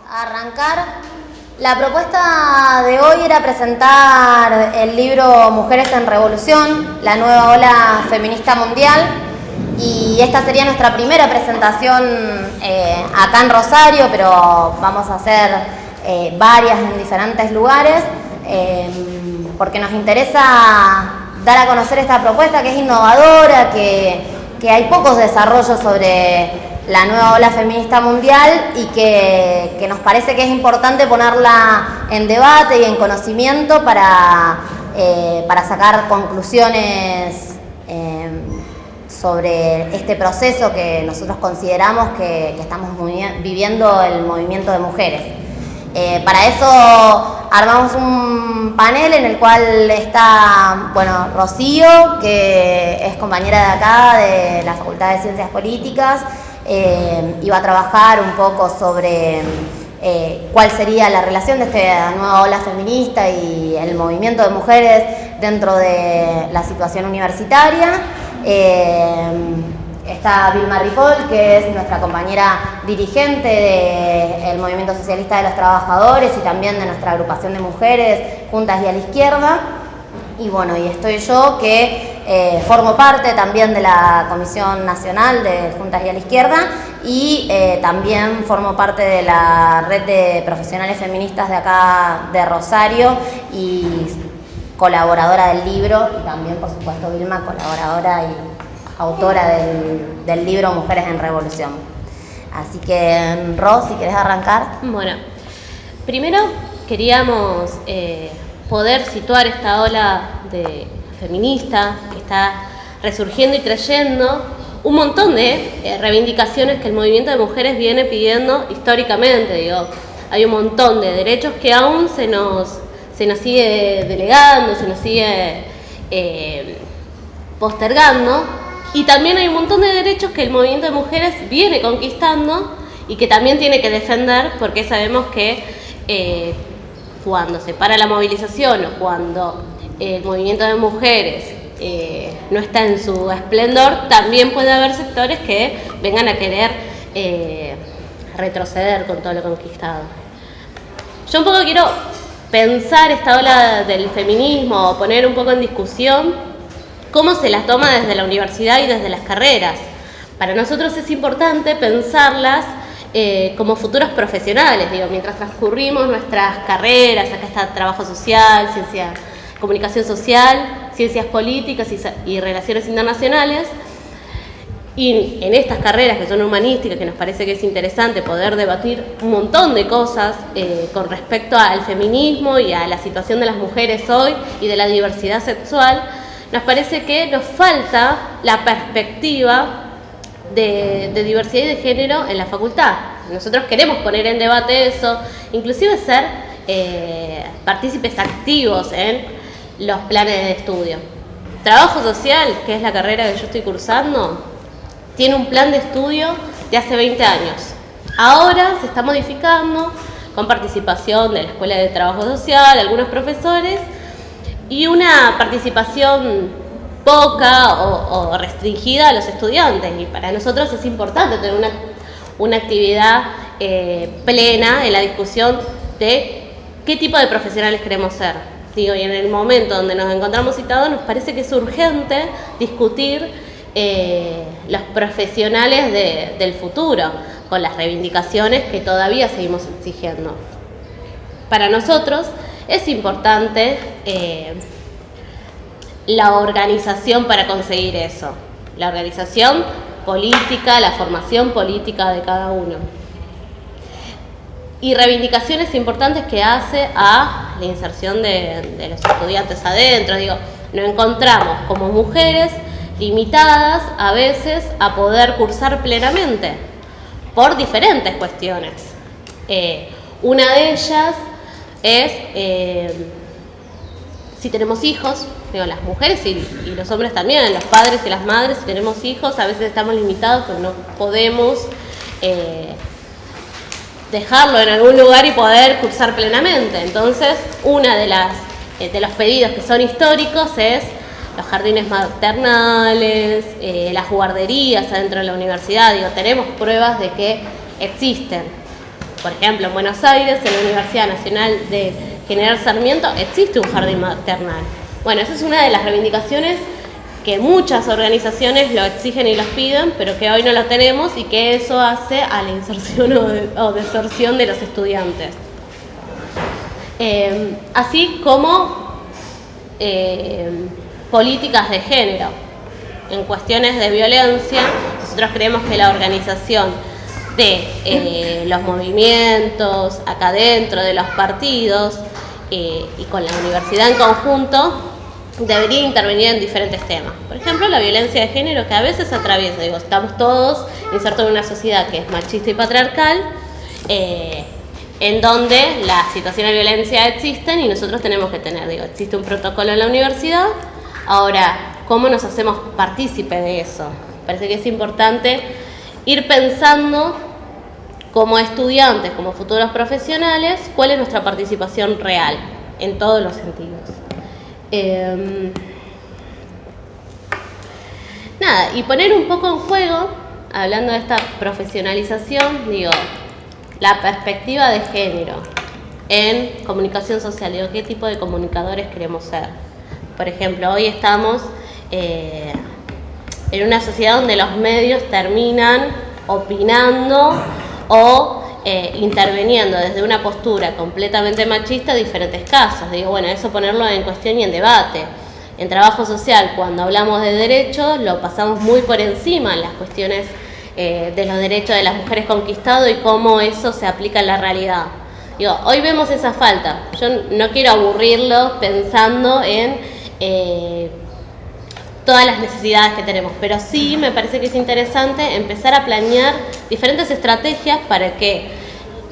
a arrancar. La propuesta de hoy era presentar el libro Mujeres en Revolución, la nueva ola feminista mundial, y esta sería nuestra primera presentación acá en Rosario, pero vamos a hacer varias en diferentes lugares, porque nos interesa dar a conocer esta propuesta que es innovadora, que hay pocos desarrollos sobre la nueva ola feminista mundial y que nos parece que es importante ponerla en debate y en conocimiento para sacar conclusiones sobre este proceso que nosotros consideramos que estamos viviendo el movimiento de mujeres. Para eso armamos un panel en el cual está, Rocío, que es compañera de acá de la Facultad de Ciencias Políticas, y va a trabajar un poco sobre cuál sería la relación de esta nueva ola feminista y el movimiento de mujeres dentro de la situación universitaria. Está Vilma Ripoll, que es nuestra compañera dirigente del Movimiento Socialista de los Trabajadores y también de nuestra agrupación de mujeres Juntas y a la Izquierda. Y y estoy yo, que formo parte también de la Comisión Nacional de Juntas y a la Izquierda y también formo parte de la red de profesionales feministas de acá de Rosario y colaboradora del libro, y también, por supuesto, Vilma, colaboradora y autora del libro Mujeres en Revolución. Así que, Ros, si querés arrancar. Bueno, primero queríamos poder situar esta ola feminista que está resurgiendo y trayendo un montón de reivindicaciones que el movimiento de mujeres viene pidiendo históricamente. Hay un montón de derechos que aún se nos sigue delegando, se nos sigue postergando, y también hay un montón de derechos que el movimiento de mujeres viene conquistando y que también tiene que defender, porque sabemos que cuando se para la movilización o cuando el movimiento de mujeres no está en su esplendor, también puede haber sectores que vengan a querer retroceder con todo lo conquistado. Yo un poco quiero pensar esta ola del feminismo, o poner un poco en discusión cómo se las toma desde la universidad y desde las carreras. Para nosotros es importante pensarlas como futuros profesionales, mientras transcurrimos nuestras carreras. Acá está trabajo social, comunicación social, ciencias políticas y relaciones internacionales. Y en estas carreras que son humanísticas, que nos parece que es interesante poder debatir un montón de cosas con respecto al feminismo y a la situación de las mujeres hoy y de la diversidad sexual, nos parece que nos falta la perspectiva de diversidad y de género en la facultad. Nosotros queremos poner en debate eso, inclusive ser partícipes activos en los planes de estudio. Trabajo social, que es la carrera que yo estoy cursando, tiene un plan de estudio de hace 20 años. Ahora se está modificando con participación de la Escuela de Trabajo Social, algunos profesores, y una participación poca o restringida a los estudiantes. Y para nosotros es importante tener una actividad plena en la discusión de qué tipo de profesionales queremos ser. Y en el momento donde nos encontramos citados, nos parece que es urgente discutir los profesionales del futuro, con las reivindicaciones que todavía seguimos exigiendo. Para nosotros es importante la organización para conseguir eso, la organización política, la formación política de cada uno. Y reivindicaciones importantes que hace a la inserción de los estudiantes adentro. Nos encontramos como mujeres limitadas a veces a poder cursar plenamente por diferentes cuestiones. Una de ellas es si tenemos hijos, las mujeres y los hombres también, los padres y las madres, si tenemos hijos, a veces estamos limitados, pero no podemos dejarlo en algún lugar y poder cursar plenamente. Entonces, una de los pedidos que son históricos es los jardines maternales, las guarderías adentro de la universidad. Tenemos pruebas de que existen. Por ejemplo, en Buenos Aires, en la Universidad Nacional de General Sarmiento, existe un jardín maternal. Bueno, esa es una de las reivindicaciones que muchas organizaciones lo exigen y los piden, pero que hoy no lo tenemos y que eso hace a la inserción o deserción de los estudiantes. Así como políticas de género. En cuestiones de violencia, nosotros creemos que la organización de los movimientos acá dentro de los partidos y con la universidad en conjunto debería intervenir en diferentes temas. Por ejemplo, la violencia de género, que a veces atraviesa, estamos todos insertos en una sociedad que es machista y patriarcal, en donde las situaciones de violencia existen y nosotros tenemos que tener, existe un protocolo en la universidad. Ahora, ¿cómo nos hacemos partícipe de eso? Parece que es importante ir pensando como estudiantes, como futuros profesionales, cuál es nuestra participación real en todos los sentidos. Nada, y poner un poco en juego, hablando de esta profesionalización, la perspectiva de género en comunicación social. ¿Qué tipo de comunicadores queremos ser? Por ejemplo, hoy estamos en una sociedad donde los medios terminan opinando o interviniendo desde una postura completamente machista en diferentes casos. Eso ponerlo en cuestión y en debate. En trabajo social, cuando hablamos de derechos, lo pasamos muy por encima en las cuestiones de los derechos de las mujeres conquistados y cómo eso se aplica en la realidad. Hoy vemos esa falta. Yo no quiero aburrirlos pensando en todas las necesidades que tenemos, pero sí me parece que es interesante empezar a planear diferentes estrategias para que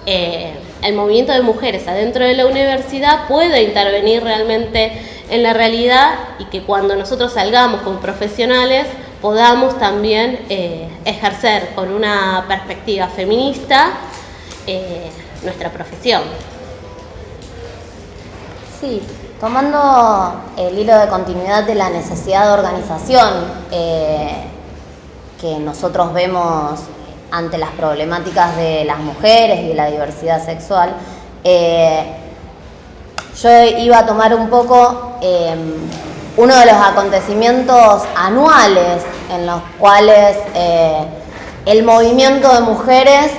el movimiento de mujeres adentro de la universidad pueda intervenir realmente en la realidad y que cuando nosotros salgamos como profesionales podamos también ejercer con una perspectiva feminista nuestra profesión. Sí, tomando el hilo de continuidad de la necesidad de organización que nosotros vemos ante las problemáticas de las mujeres y de la diversidad sexual, yo iba a tomar un poco uno de los acontecimientos anuales en los cuales el movimiento de mujeres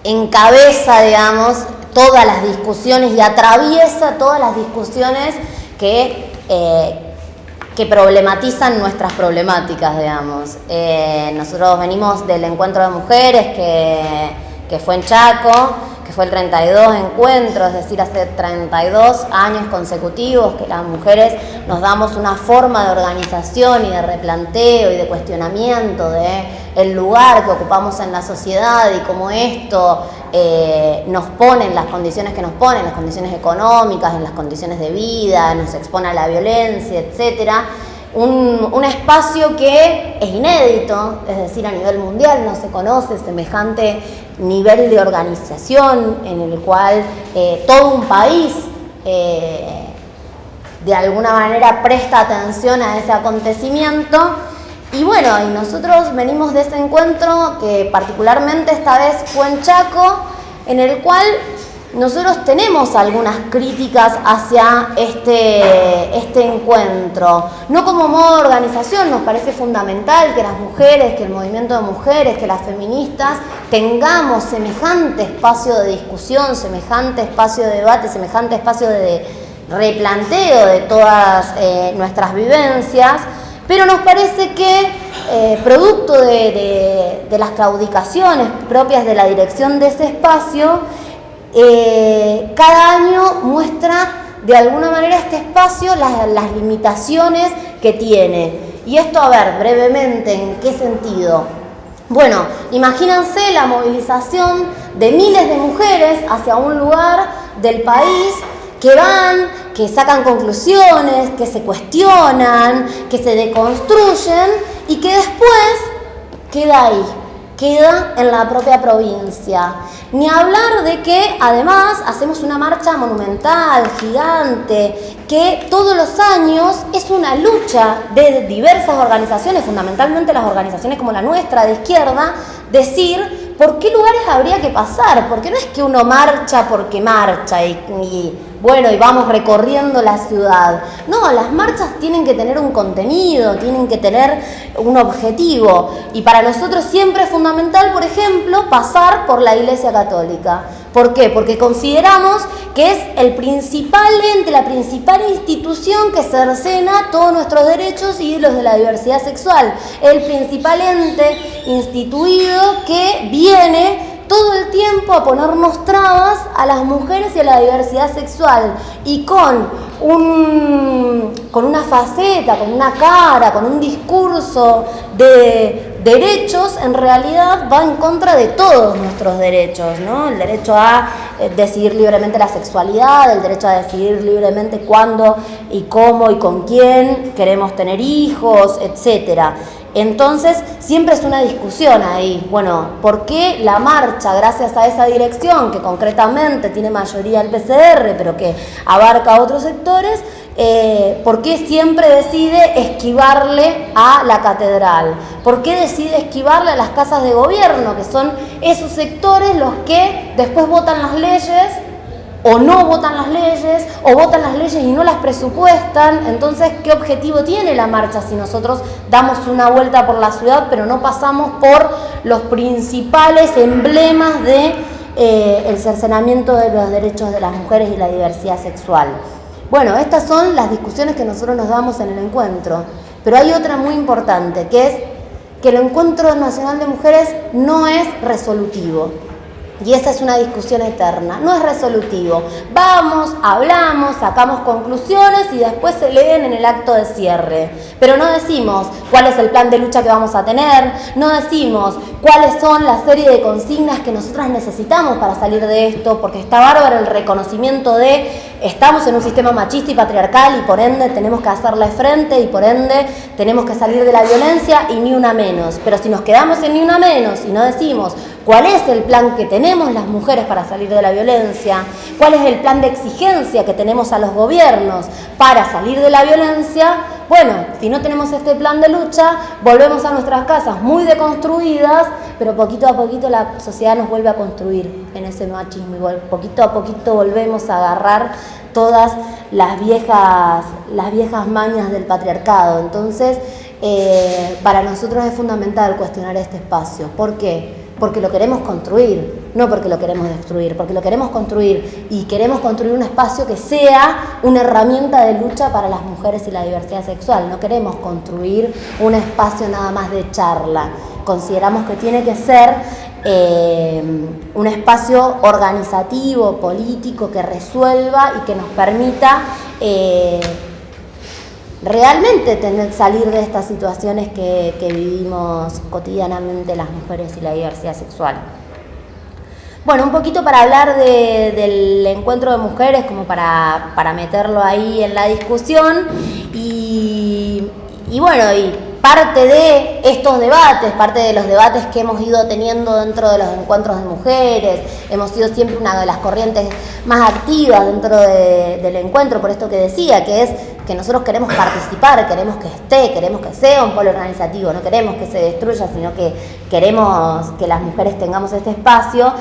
encabeza, todas las discusiones y atraviesa todas las discusiones que problematizan nuestras problemáticas, Nosotros venimos del encuentro de mujeres que fue en Chaco, que fue el 32 encuentro, es decir, hace 32 años consecutivos que las mujeres nos damos una forma de organización y de replanteo y de cuestionamiento de el lugar que ocupamos en la sociedad y cómo esto nos pone en las condiciones que nos pone, en las condiciones económicas, en las condiciones de vida, nos expone a la violencia, etcétera. Un espacio que es inédito, es decir, a nivel mundial no se conoce semejante nivel de organización en el cual todo un país de alguna manera presta atención a ese acontecimiento. Y nosotros venimos de ese encuentro que particularmente esta vez fue en Chaco, en el cual nosotros tenemos algunas críticas hacia este encuentro. No como modo de organización, nos parece fundamental que las mujeres, que el movimiento de mujeres, que las feministas tengamos semejante espacio de discusión, semejante espacio de debate, semejante espacio de replanteo de todas nuestras vivencias, pero nos parece que producto de las claudicaciones propias de la dirección de ese espacio, cada año muestra de alguna manera este espacio las limitaciones que tiene. Y esto, brevemente, ¿en qué sentido? Imagínense la movilización de miles de mujeres hacia un lugar del país que van, que sacan conclusiones, que se cuestionan, que se deconstruyen y que después queda ahí, queda en la propia provincia. Ni hablar de que además hacemos una marcha monumental, gigante, que todos los años es una lucha de diversas organizaciones, fundamentalmente las organizaciones como la nuestra de izquierda, decir por qué lugares habría que pasar, porque no es que uno marcha porque marcha y vamos recorriendo la ciudad. No, las marchas tienen que tener un contenido, tienen que tener un objetivo. Y para nosotros siempre es fundamental, por ejemplo, pasar por la Iglesia Católica. ¿Por qué? Porque consideramos que es el principal ente, la principal institución que cercena todos nuestros derechos y los de la diversidad sexual. El principal ente instituido que viene todo el tiempo a ponernos trabas a las mujeres y a la diversidad sexual, y con una faceta, con una cara, con un discurso de derechos, en realidad va en contra de todos nuestros derechos, ¿no? El derecho a decidir libremente la sexualidad, el derecho a decidir libremente cuándo y cómo y con quién queremos tener hijos, etcétera. Entonces, siempre es una discusión ahí. Bueno, ¿por qué la marcha, gracias a esa dirección, que concretamente tiene mayoría el PCR, pero que abarca otros sectores, por qué siempre decide esquivarle a la catedral? ¿Por qué decide esquivarle a las casas de gobierno, que son esos sectores los que después votan las leyes, o no votan las leyes, o votan las leyes y no las presupuestan? Entonces, ¿qué objetivo tiene la marcha si nosotros damos una vuelta por la ciudad, pero no pasamos por los principales emblemas de el cercenamiento de los derechos de las mujeres y la diversidad sexual? Bueno, estas son las discusiones que nosotros nos damos en el encuentro, pero hay otra muy importante, que es que el Encuentro Nacional de Mujeres no es resolutivo. Y esa es una discusión eterna, no es resolutivo. Vamos, hablamos, sacamos conclusiones y después se leen en el acto de cierre. Pero no decimos cuál es el plan de lucha que vamos a tener, no decimos cuáles son la serie de consignas que nosotras necesitamos para salir de esto, porque está bárbaro el reconocimiento de estamos en un sistema machista y patriarcal y por ende tenemos que hacerle frente y por ende tenemos que salir de la violencia y ni una menos. Pero si nos quedamos en ni una menos y no decimos cuál es el plan que tenemos las mujeres para salir de la violencia, cuál es el plan de exigencia que tenemos a los gobiernos para salir de la violencia, bueno, si no tenemos este plan de lucha, volvemos a nuestras casas muy deconstruidas, pero poquito a poquito la sociedad nos vuelve a construir en ese machismo, igual poquito a poquito volvemos a agarrar todas las viejas mañas del patriarcado. Entonces, para nosotros es fundamental cuestionar este espacio. ¿Por qué? Porque lo queremos construir, no porque lo queremos destruir, porque lo queremos construir y queremos construir un espacio que sea una herramienta de lucha para las mujeres y la diversidad sexual. No queremos construir un espacio nada más de charla. Consideramos que tiene que ser un espacio organizativo, político, que resuelva y que nos permita realmente salir de estas situaciones que vivimos cotidianamente las mujeres y la diversidad sexual. Bueno, un poquito para hablar del encuentro de mujeres, como para meterlo ahí en la discusión, y parte de estos debates, parte de los debates que hemos ido teniendo dentro de los encuentros de mujeres, hemos sido siempre una de las corrientes más activas dentro del encuentro, por esto que decía, que es que nosotros queremos participar, queremos que queremos que sea un polo organizativo, no queremos que se destruya, sino que queremos que las mujeres tengamos este espacio.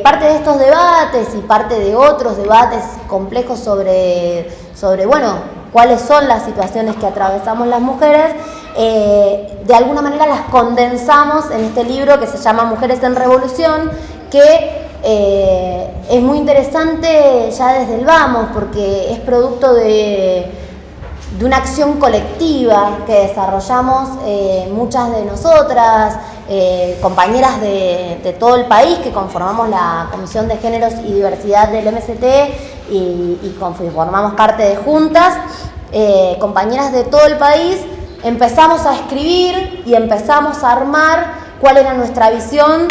Parte de estos debates y parte de otros debates complejos sobre cuáles son las situaciones que atravesamos las mujeres, de alguna manera las condensamos en este libro que se llama Mujeres en Revolución, que es muy interesante ya desde el vamos, porque es producto de una acción colectiva que desarrollamos muchas de nosotras, compañeras de todo el país que conformamos la Comisión de Géneros y Diversidad del MST y formamos parte de juntas, compañeras de todo el país. Empezamos a escribir y empezamos a armar cuál era nuestra visión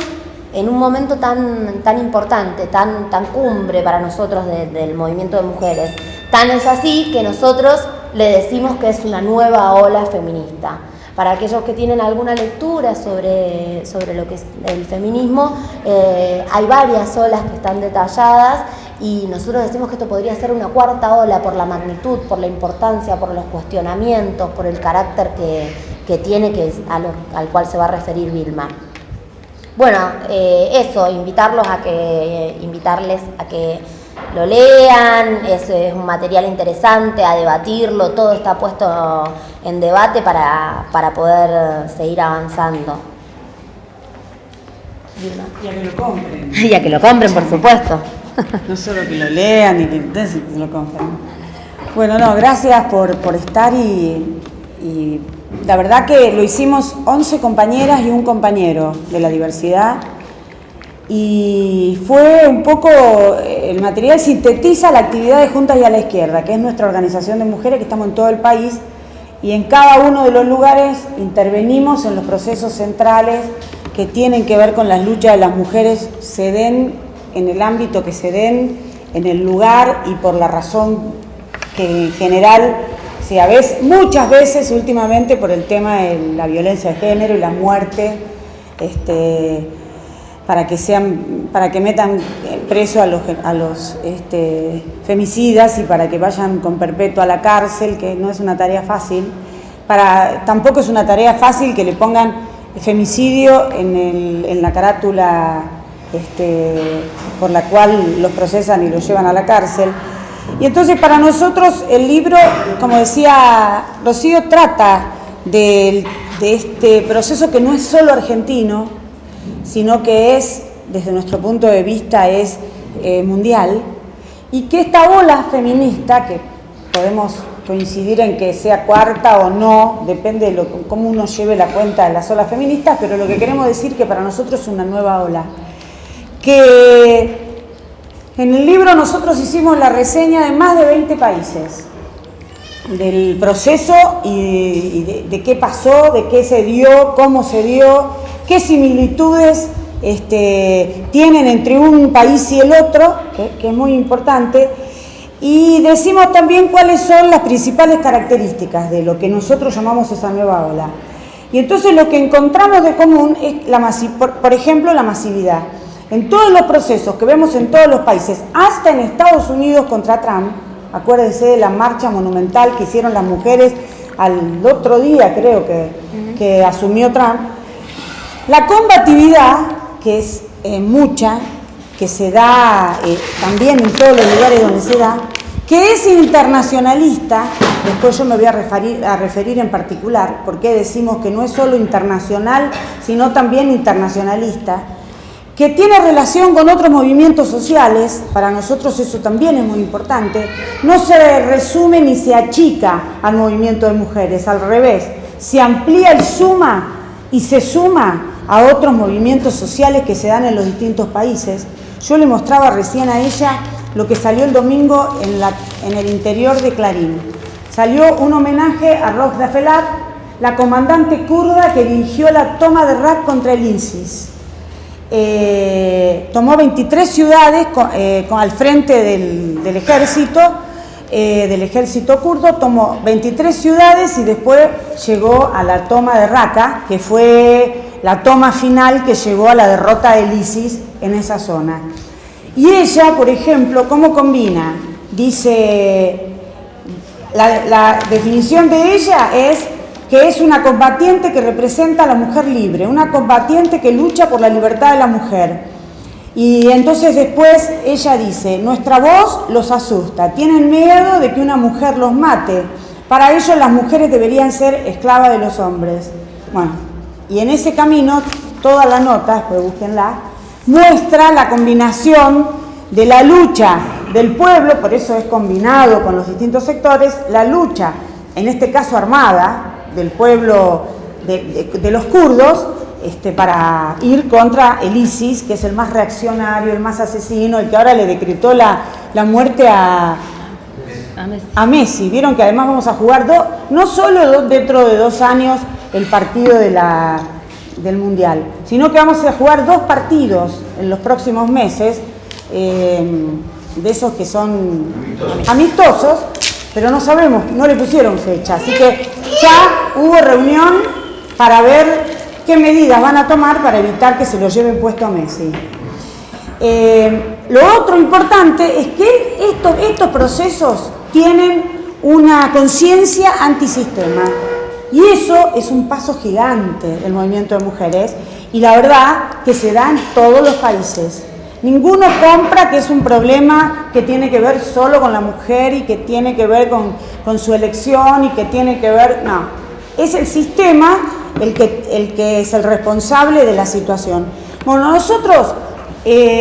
en un momento tan importante, tan cumbre para nosotros del movimiento de mujeres. Tan es así que nosotros le decimos que es una nueva ola feminista. Para aquellos que tienen alguna lectura sobre lo que es el feminismo, hay varias olas que están detalladas y nosotros decimos que esto podría ser una cuarta ola por la magnitud, por la importancia, por los cuestionamientos, por el carácter que tiene, al cual se va a referir Vilma. Bueno, eso, invitarles a que lo lean, es un material interesante, a debatirlo, todo está puesto en debate para poder seguir avanzando. Y a que lo compren. Y a que lo compren, por supuesto. No solo que lo lean y que lo compren. Bueno, no, gracias por estar y la verdad que lo hicimos 11 compañeras y un compañero de la diversidad y fue un poco, el material sintetiza la actividad de Juntas y a la Izquierda, que es nuestra organización de mujeres que estamos en todo el país y en cada uno de los lugares intervenimos en los procesos centrales que tienen que ver con las luchas de las mujeres, se den en el ámbito que se den, en el lugar y por la razón que en general, sí, muchas veces últimamente por el tema de la violencia de género y la muerte, para que metan preso a los femicidas y para que vayan con perpetua a la cárcel, que no es una tarea fácil. Tampoco es una tarea fácil que le pongan femicidio en la carátula por la cual los procesan y los llevan a la cárcel. Y entonces para nosotros el libro, como decía Rocío, trata de este proceso que no es solo argentino, sino que es, desde nuestro punto de vista, es mundial, y que esta ola feminista, que podemos coincidir en que sea cuarta o no, depende de cómo uno lleve la cuenta de las olas feministas, pero lo que queremos decir que para nosotros es una nueva ola. Que en el libro nosotros hicimos la reseña de más de 20 países, del proceso y de qué pasó, de qué se dio, cómo se dio, qué similitudes tienen entre un país y el otro, que es muy importante, y decimos también cuáles son las principales características de lo que nosotros llamamos esa nueva ola. Y entonces lo que encontramos de común es, por ejemplo, la masividad. En todos los procesos que vemos en todos los países, hasta en Estados Unidos contra Trump, acuérdense de la marcha monumental que hicieron las mujeres al otro día, creo que asumió Trump, la combatividad, que es mucha, que se da también en todos los lugares donde se da, que es internacionalista, después yo me voy a referir en particular, porque decimos que no es solo internacional, sino también internacionalista, que tiene relación con otros movimientos sociales, para nosotros eso también es muy importante, no se resume ni se achica al movimiento de mujeres, al revés, se amplía y se suma a otros movimientos sociales que se dan en los distintos países. Yo le mostraba recién a ella lo que salió el domingo en el interior de Clarín. Salió un homenaje a Rojda Felat, la comandante kurda que dirigió la toma de Rak contra el ISIS. Tomó 23 ciudades al frente del ejército kurdo, tomó 23 ciudades y después llegó a la toma de Raqqa, que fue la toma final que llegó a la derrota del ISIS en esa zona. Y ella, por ejemplo, ¿cómo combina? Dice, la definición de ella es que es una combatiente que representa a la mujer libre, una combatiente que lucha por la libertad de la mujer. Y entonces después ella dice, nuestra voz los asusta, tienen miedo de que una mujer los mate, para ellos las mujeres deberían ser esclavas de los hombres. Bueno, y en ese camino, toda la nota, después búsquenla, muestra la combinación de la lucha del pueblo, por eso es combinado con los distintos sectores, la lucha, en este caso armada, del pueblo de los kurdos, para ir contra el ISIS, que es el más reaccionario, el más asesino, el que ahora le decretó la muerte a Messi. Vieron que además vamos a jugar no solo dentro de 2 años el partido del Mundial, sino que vamos a jugar 2 partidos en los próximos meses, de esos que son amistosos, pero no sabemos, no le pusieron fecha, así que ya hubo reunión para ver qué medidas van a tomar para evitar que se lo lleven puesto a Messi. Lo otro importante es que estos procesos tienen una conciencia antisistema, y eso es un paso gigante del movimiento de mujeres, Y la verdad que se da en todos los países. Ninguno compra que es un problema que tiene que ver solo con la mujer y que tiene que ver con su elección y que tiene que ver... No, es el sistema el que es el responsable de la situación. Bueno, nosotros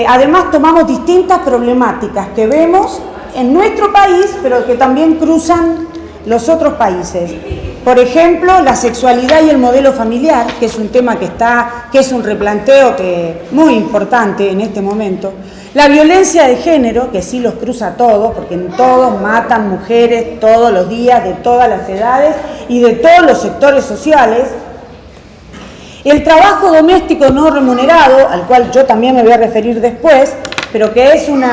además tomamos distintas problemáticas que vemos en nuestro país, pero que también cruzan los otros países. Por ejemplo, la sexualidad y el modelo familiar, que es un tema que es un replanteo muy importante en este momento. La violencia de género, que sí los cruza a todos, porque en todos matan mujeres todos los días, de todas las edades y de todos los sectores sociales. El trabajo doméstico no remunerado, al cual yo también me voy a referir después, pero que es el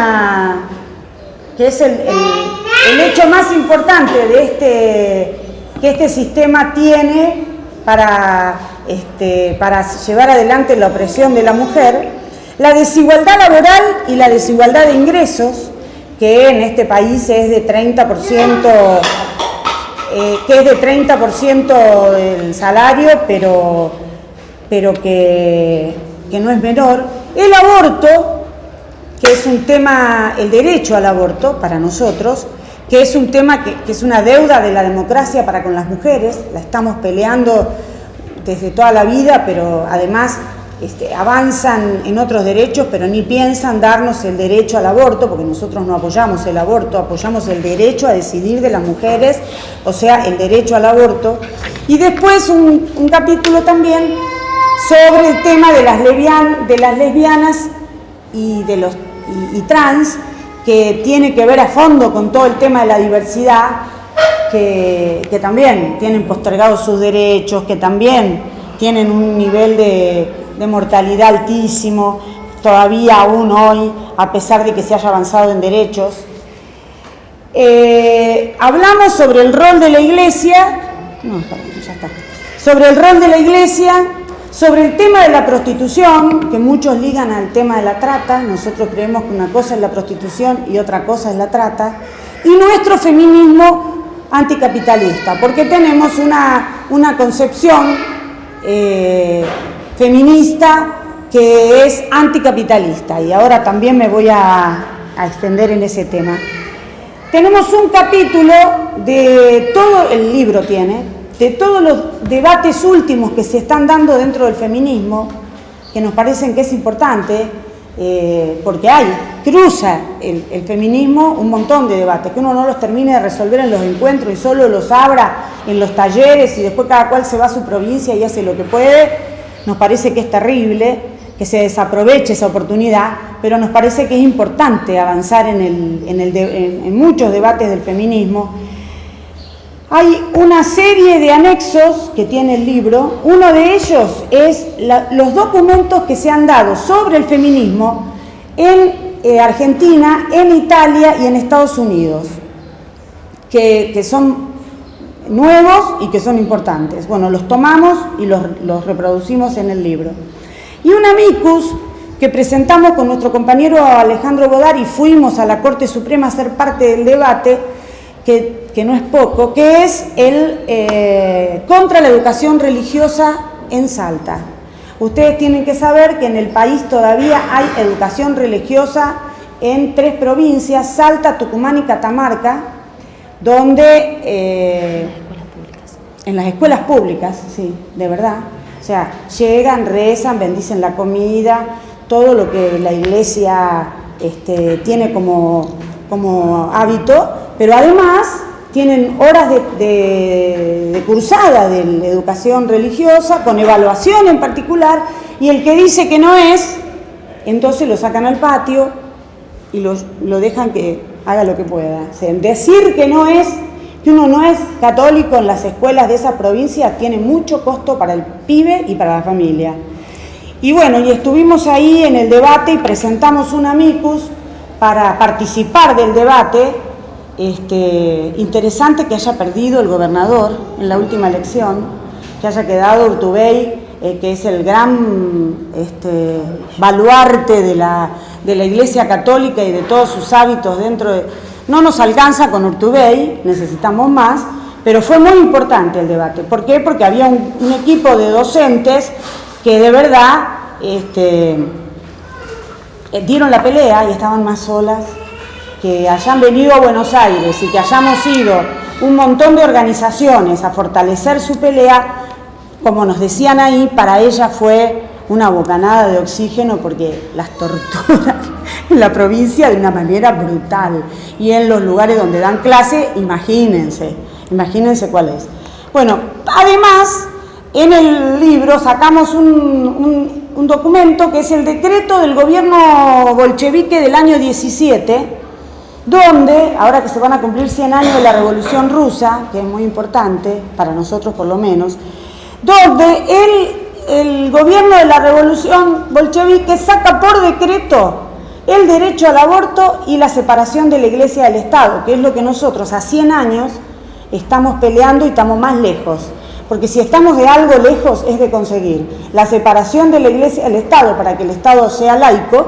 hecho más importante que este sistema tiene para llevar adelante la opresión de la mujer, la desigualdad laboral y la desigualdad de ingresos, que en este país es de 30%, del salario, pero que no es menor. El aborto, que es un tema, el derecho al aborto para nosotros, que es un tema que es una deuda de la democracia para con las mujeres, la estamos peleando desde toda la vida, pero además avanzan en otros derechos, pero ni piensan darnos el derecho al aborto, porque nosotros no apoyamos el aborto, apoyamos el derecho a decidir de las mujeres, o sea, el derecho al aborto. Y después un capítulo también sobre el tema de las lesbianas y trans, que tiene que ver a fondo con todo el tema de la diversidad, que también tienen postergados sus derechos, que también tienen un nivel de mortalidad altísimo, todavía aún hoy, a pesar de que se haya avanzado en derechos. Hablamos sobre el rol de la Iglesia, sobre el rol de la Iglesia, sobre el tema de la prostitución, que muchos ligan al tema de la trata. Nosotros creemos que una cosa es la prostitución y otra cosa es la trata, y nuestro feminismo anticapitalista, porque tenemos una concepción feminista que es anticapitalista, y ahora también me voy a extender en ese tema. Tenemos un capítulo de todo el libro, de todos los debates últimos que se están dando dentro del feminismo, que nos parecen que es importante, porque cruza el feminismo un montón de debates, que uno no los termine de resolver en los encuentros y solo los abra en los talleres y después cada cual se va a su provincia y hace lo que puede. Nos parece que es terrible que se desaproveche esa oportunidad, pero nos parece que es importante avanzar en muchos debates del feminismo. Hay una serie de anexos que tiene el libro. Uno de ellos es los documentos que se han dado sobre el feminismo en Argentina, en Italia y en Estados Unidos, que son nuevos y que son importantes. Bueno, los tomamos y los reproducimos en el libro. Y un amicus que presentamos con nuestro compañero Alejandro Bodar y fuimos a la Corte Suprema a ser parte del debate, que no es poco, que es el contra la educación religiosa en Salta. Ustedes tienen que saber que en el país todavía hay educación religiosa en 3 provincias, Salta, Tucumán y Catamarca, donde en las escuelas públicas, sí, de verdad, o sea, llegan, rezan, bendicen la comida, todo lo que la iglesia tiene como hábito, pero además tienen horas de cursada de educación religiosa, con evaluación en particular, y el que dice que no es, entonces lo sacan al patio y lo dejan que haga lo que pueda. O sea, decir que uno no es católico en las escuelas de esa provincia tiene mucho costo para el pibe y para la familia. Y bueno, y estuvimos ahí en el debate y presentamos un amicus para participar del debate. Interesante que haya perdido el gobernador en la última elección, que haya quedado Urtubey, que es el gran baluarte de la Iglesia Católica y de todos sus hábitos dentro de... No nos alcanza con Urtubey, necesitamos más, pero fue muy importante el debate. ¿Por qué? Porque había un equipo de docentes que de verdad dieron la pelea y estaban más solas, que hayan venido a Buenos Aires y que hayamos ido un montón de organizaciones a fortalecer su pelea, como nos decían ahí, para ella fue una bocanada de oxígeno, porque las torturan en la provincia de una manera brutal, y en los lugares donde dan clase, imagínense cuál es. Bueno, además, en el libro sacamos un documento que es el decreto del gobierno bolchevique del año 17, donde, ahora que se van a cumplir 100 años de la Revolución Rusa, que es muy importante, para nosotros por lo menos, donde el gobierno de la Revolución bolchevique saca por decreto el derecho al aborto y la separación de la Iglesia del Estado, que es lo que nosotros a 100 años estamos peleando y estamos más lejos. Porque si estamos de algo lejos es de conseguir la separación de la Iglesia del Estado para que el Estado sea laico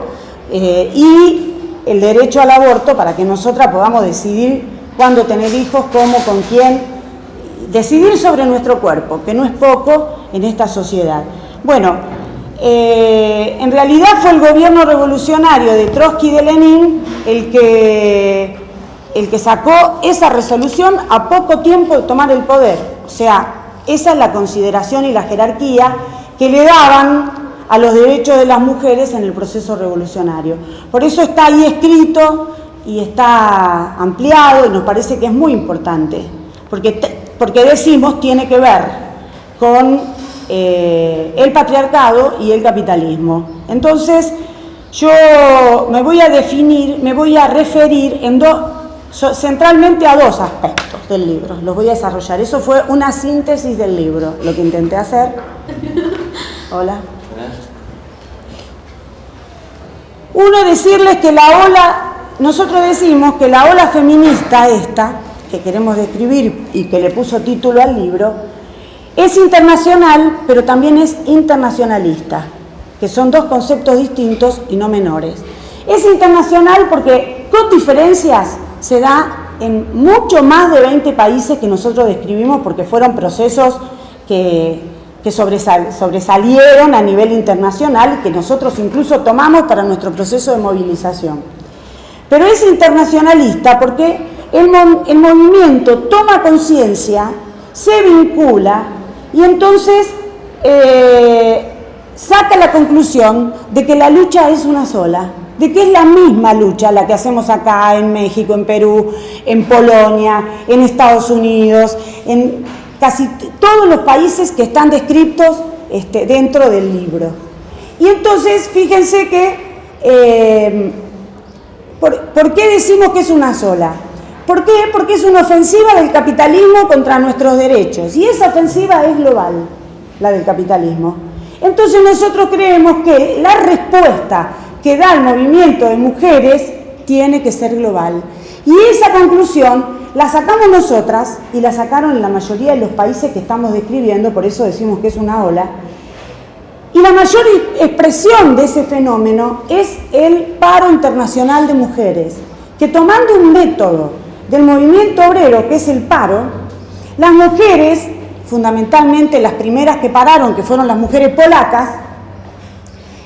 y el derecho al aborto para que nosotras podamos decidir cuándo tener hijos, cómo, con quién, decidir sobre nuestro cuerpo, que no es poco en esta sociedad. Bueno, en realidad fue el gobierno revolucionario de Trotsky y de Lenin el que sacó esa resolución a poco tiempo de tomar el poder. O sea, esa es la consideración y la jerarquía que le daban a los derechos de las mujeres en el proceso revolucionario. Por eso está ahí escrito y está ampliado y nos parece que es muy importante, porque decimos tiene que ver con el patriarcado y el capitalismo. Entonces, yo me voy a referir centralmente a dos aspectos del libro, los voy a desarrollar. Eso fue una síntesis del libro, lo que intenté hacer. Hola. Uno, decirles que nosotros decimos que la ola feminista esta, que queremos describir y que le puso título al libro, es internacional, pero también es internacionalista, que son dos conceptos distintos y no menores. Es internacional porque, con diferencias, se da en mucho más de 20 países que nosotros describimos, porque fueron procesos que sobresalieron a nivel internacional, que nosotros incluso tomamos para nuestro proceso de movilización. Pero es internacionalista porque el movimiento toma conciencia, se vincula y entonces saca la conclusión de que la lucha es una sola, de que es la misma lucha la que hacemos acá en México, en Perú, en Polonia, en Estados Unidos, en casi todos los países que están descritos dentro del libro. Y entonces, fíjense que, ¿por qué decimos que es una sola? ¿Por qué? Porque es una ofensiva del capitalismo contra nuestros derechos, y esa ofensiva es global, la del capitalismo. Entonces nosotros creemos que la respuesta que da el movimiento de mujeres tiene que ser global. Y esa conclusión la sacamos nosotras y la sacaron la mayoría de los países que estamos describiendo, por eso decimos que es una ola. Y la mayor expresión de ese fenómeno es el paro internacional de mujeres, que tomando un método del movimiento obrero, que es el paro, las mujeres, fundamentalmente las primeras que pararon, que fueron las mujeres polacas,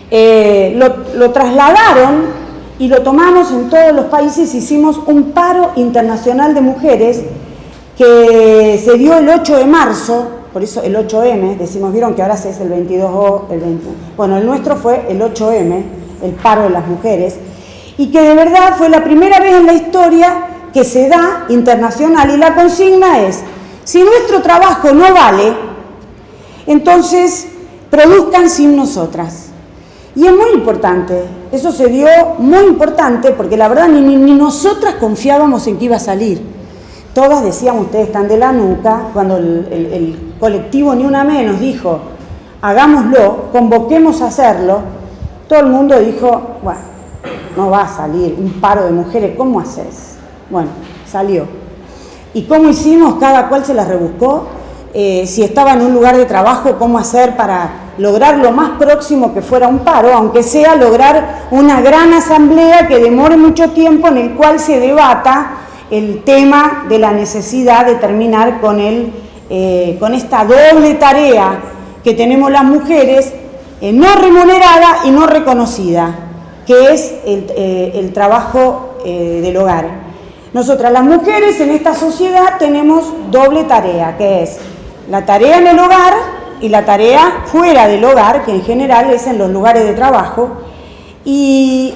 lo trasladaron y lo tomamos en todos los países. Hicimos un paro internacional de mujeres que se dio el 8 de marzo, por eso el 8M, decimos, vieron que ahora se es el 22O, el 20, bueno, el nuestro fue el 8M, el paro de las mujeres, y que de verdad fue la primera vez en la historia que se da internacional, y la consigna es, si nuestro trabajo no vale, entonces produzcan sin nosotras. Y es muy importante, eso se dio muy importante, porque la verdad ni nosotras confiábamos en que iba a salir. Todas decíamos, ustedes están de la nuca, cuando el colectivo Ni Una Menos dijo, hagámoslo, convoquemos a hacerlo, todo el mundo dijo, bueno, no va a salir un paro de mujeres, ¿cómo haces? Bueno, salió. ¿Y cómo hicimos? Cada cual se las rebuscó. Si estaba en un lugar de trabajo, cómo hacer para lograr lo más próximo que fuera un paro, aunque sea lograr una gran asamblea que demore mucho tiempo, en el cual se debata el tema de la necesidad de terminar con esta doble tarea que tenemos las mujeres, no remunerada y no reconocida, que es el trabajo del hogar. Nosotras las mujeres en esta sociedad tenemos doble tarea, que es la tarea en el hogar y la tarea fuera del hogar, que en general es en los lugares de trabajo, y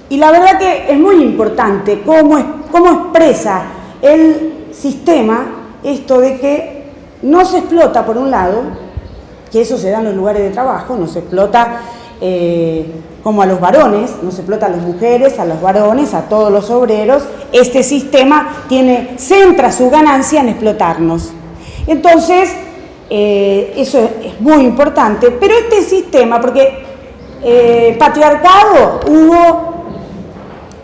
la verdad que es muy importante cómo expresa el sistema esto de que no se explota por un lado, que eso se da en los lugares de trabajo, no se explota como a los varones, no se explota a las mujeres, a los varones, a todos los obreros. Este sistema centra su ganancia en explotarnos. Entonces, eso es muy importante, pero este sistema, porque patriarcado hubo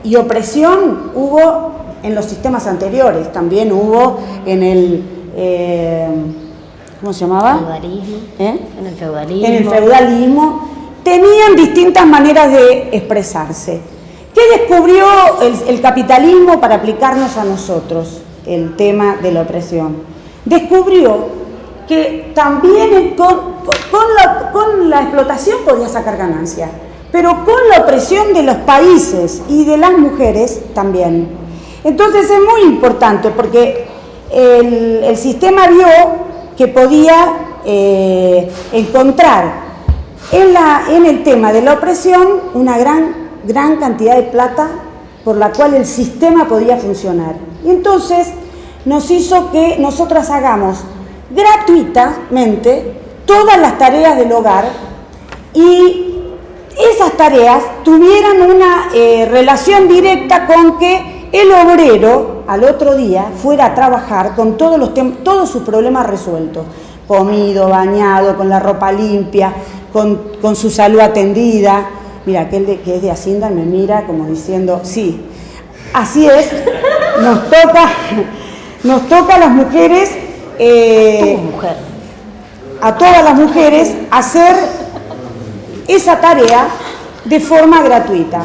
y opresión hubo en los sistemas anteriores, también hubo en el, ¿cómo se llamaba? Feudalismo. En el feudalismo. En el feudalismo. Tenían distintas maneras de expresarse. ¿Qué descubrió el capitalismo para aplicarnos a nosotros el tema de la opresión? Descubrió que también con la explotación podía sacar ganancia, pero con la opresión de los países y de las mujeres también. Entonces es muy importante porque el sistema vio que podía encontrar en el tema de la opresión una gran cantidad de plata por la cual el sistema podía funcionar. Y entonces nos hizo que nosotras hagamos gratuitamente todas las tareas del hogar y esas tareas tuvieran una relación directa con que el obrero al otro día fuera a trabajar con todos sus problemas resueltos, comido, bañado, con la ropa limpia, con su salud atendida. Mira, aquel que es de Hacienda me mira como diciendo, sí, así es, nos toca a las mujeres, a todas las mujeres, hacer esa tarea de forma gratuita.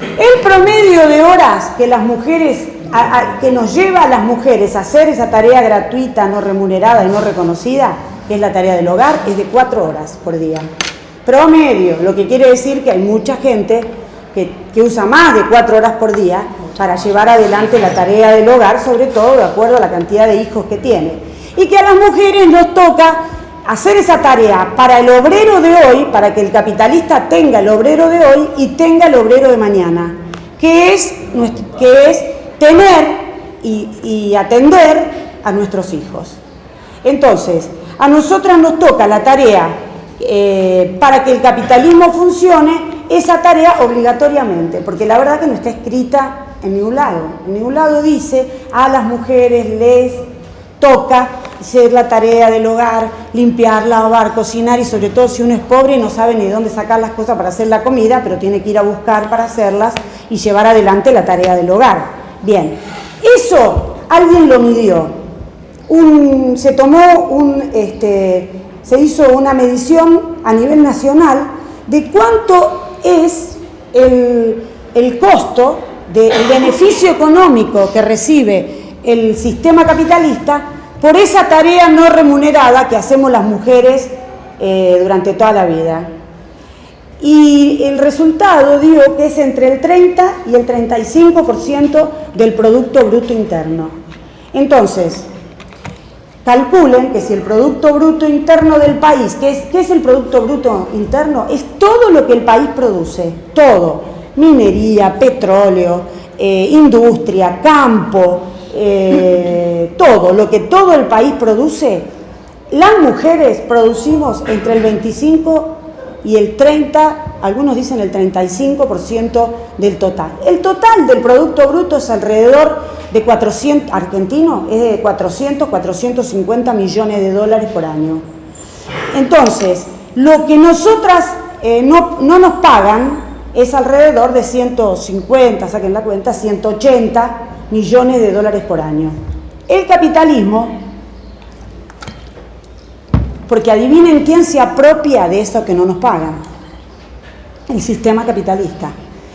El promedio de horas que las mujeres, que nos lleva a las mujeres a hacer esa tarea gratuita, no remunerada y no reconocida, que es la tarea del hogar, es de 4 horas por día. Promedio, lo que quiere decir que hay mucha gente que usa más de 4 horas por día para llevar adelante la tarea del hogar, sobre todo de acuerdo a la cantidad de hijos que tiene. Y que a las mujeres nos toca hacer esa tarea para el obrero de hoy, para que el capitalista tenga el obrero de hoy y tenga el obrero de mañana, que es tener y atender a nuestros hijos. Entonces, a nosotras nos toca la tarea para que el capitalismo funcione, esa tarea obligatoriamente, porque la verdad que no está escrita en ningún lado. En ningún lado dice a las mujeres les toca hacer la tarea del hogar, limpiar, lavar, cocinar, y sobre todo si uno es pobre y no sabe ni de dónde sacar las cosas para hacer la comida, pero tiene que ir a buscar para hacerlas y llevar adelante la tarea del hogar. Bien, eso alguien lo midió. Se hizo una medición a nivel nacional de cuánto es el costo del beneficio económico que recibe el sistema capitalista por esa tarea no remunerada que hacemos las mujeres durante toda la vida. Y el resultado dio que es entre el 30 y el 35% del Producto Bruto Interno. Entonces, calculen que si el Producto Bruto Interno del país, ¿qué es el Producto Bruto Interno? Es todo lo que el país produce, todo, minería, petróleo, industria, campo, todo, lo que todo el país produce. Las mujeres producimos entre el 25 y el 30, algunos dicen el 35% del total. El total del Producto Bruto es alrededor de 400, argentino, es de 450 millones de dólares por año. Entonces, lo que nosotras no nos pagan es alrededor de 150, saquen la cuenta, 180 millones de dólares por año. El capitalismo, porque adivinen quién se apropia de eso que no nos pagan, el sistema capitalista.